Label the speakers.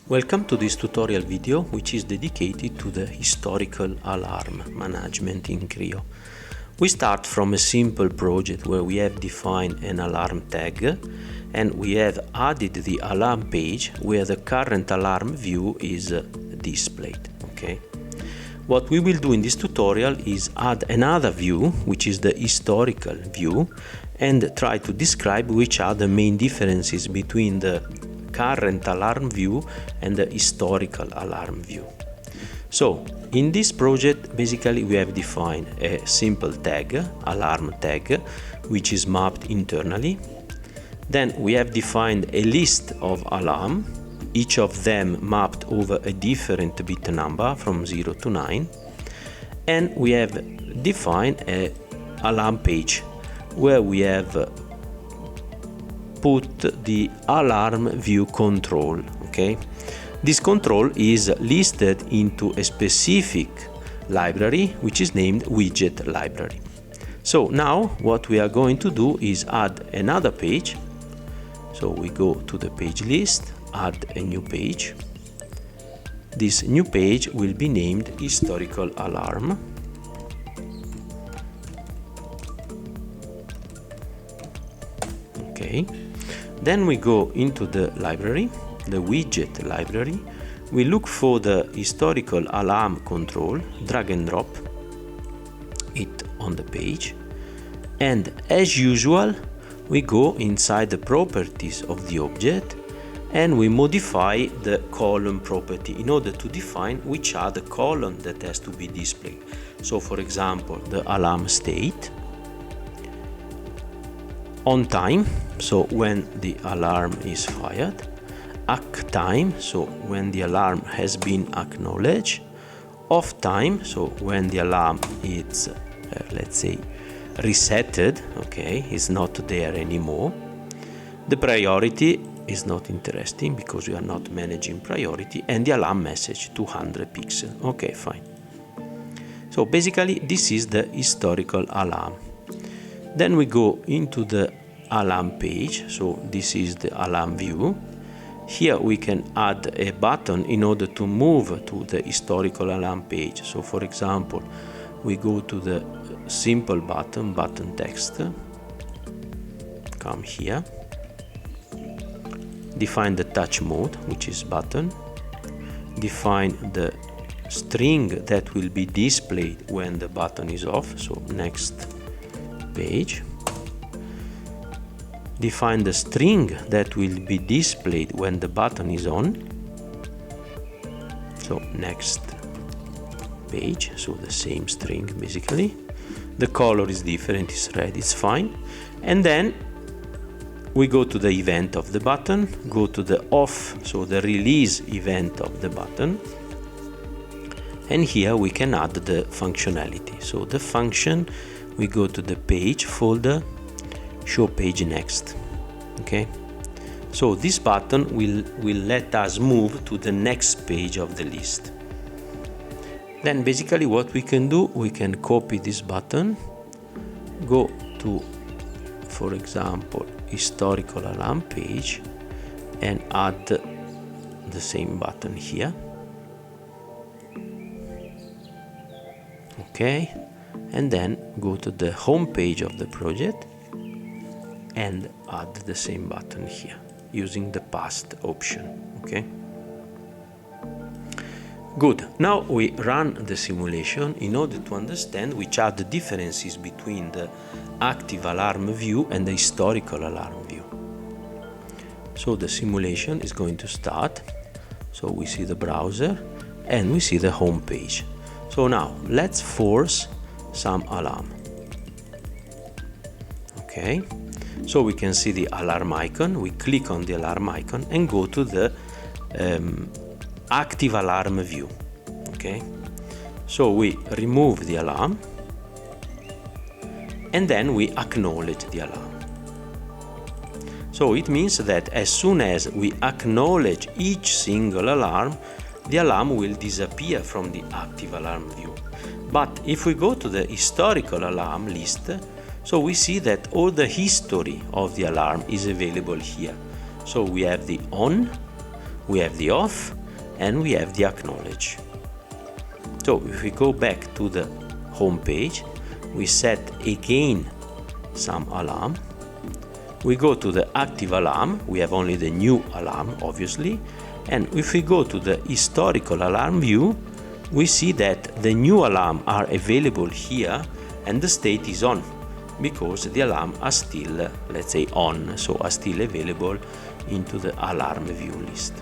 Speaker 1: Welcome to this tutorial video, which is dedicated to the historical alarm management in Creo. We start from a simple project where we have defined an alarm tag and we have added the alarm page where the current alarm view is displayed. Okay. What we will do in this tutorial is add another view, which is the historical view, and try to describe which are the main differences between the current alarm view and the historical alarm view. So in this project, basically we have defined a simple tag, alarm tag, which is mapped internally. Then we have defined a list of alarm, each of them mapped over a different bit number from 0 to 9. And we have defined an alarm page where we have put the alarm view control. Okay, this control is listed into a specific library which is named widget library. So now what we are going to do is add another page. So we go to the page list, add a new page. This new page will be named historical alarm. Okay. Then we go into the library, the widget library. We look for the historical alarm control, drag and drop it on the page. And as usual, we go inside the properties of the object and we modify the column property in order to define which are the columns that has to be displayed. So for example, the alarm state, on time, so when the alarm is fired, act time, so when the alarm has been acknowledged, off time, so when the alarm is let's say resetted, okay, is not there anymore. The priority is not interesting because we are not managing priority, and the alarm message 200 pixels. Okay, fine. So basically this is the historical alarm. Then we go into the alarm page. So this is the alarm view. Here we can add a button in order to move to the historical alarm page. So for example, we go to the simple button text, come here, define the touch mode, which is button, define the string that will be displayed when the button is off, so next page. Define the string that will be displayed when the button is on, so next page, so the same string basically. The color is different, it's red, it's fine. And then we go to the event of the button, go to the off, so the release event of the button. And here we can add the functionality. So the function, we go to the page folder, show page next. Okay, so this button will let us move to the next page of the list. Then basically what we can do, we can copy this button, go to, for example, historical alarm page and add the same button here. Okay, and then go to the home page of the project and add the same button here using the past option. Okay, good. Now we run the simulation in order to understand which are the differences between the active alarm view and the historical alarm view. So the simulation is going to start. So we see the browser and we see the home page. So now let's force some alarm. Okay, so we can see the alarm icon. We click on the alarm icon and go to the active alarm view. Okay, so we remove the alarm and then we acknowledge the alarm. So it means that as soon as we acknowledge each single alarm, the alarm will disappear from the active alarm view. But if we go to the historical alarm list, so we see that all the history of the alarm is available here. So we have the on, we have the off, and we have the acknowledge. So if we go back to the home page, we set again some alarm. We go to the active alarm, we have only the new alarm obviously, and if we go to the historical alarm view, we see that the new alarm are available here and the state is on, because the alarm are still, let's say, on, so are still available into the alarm view list.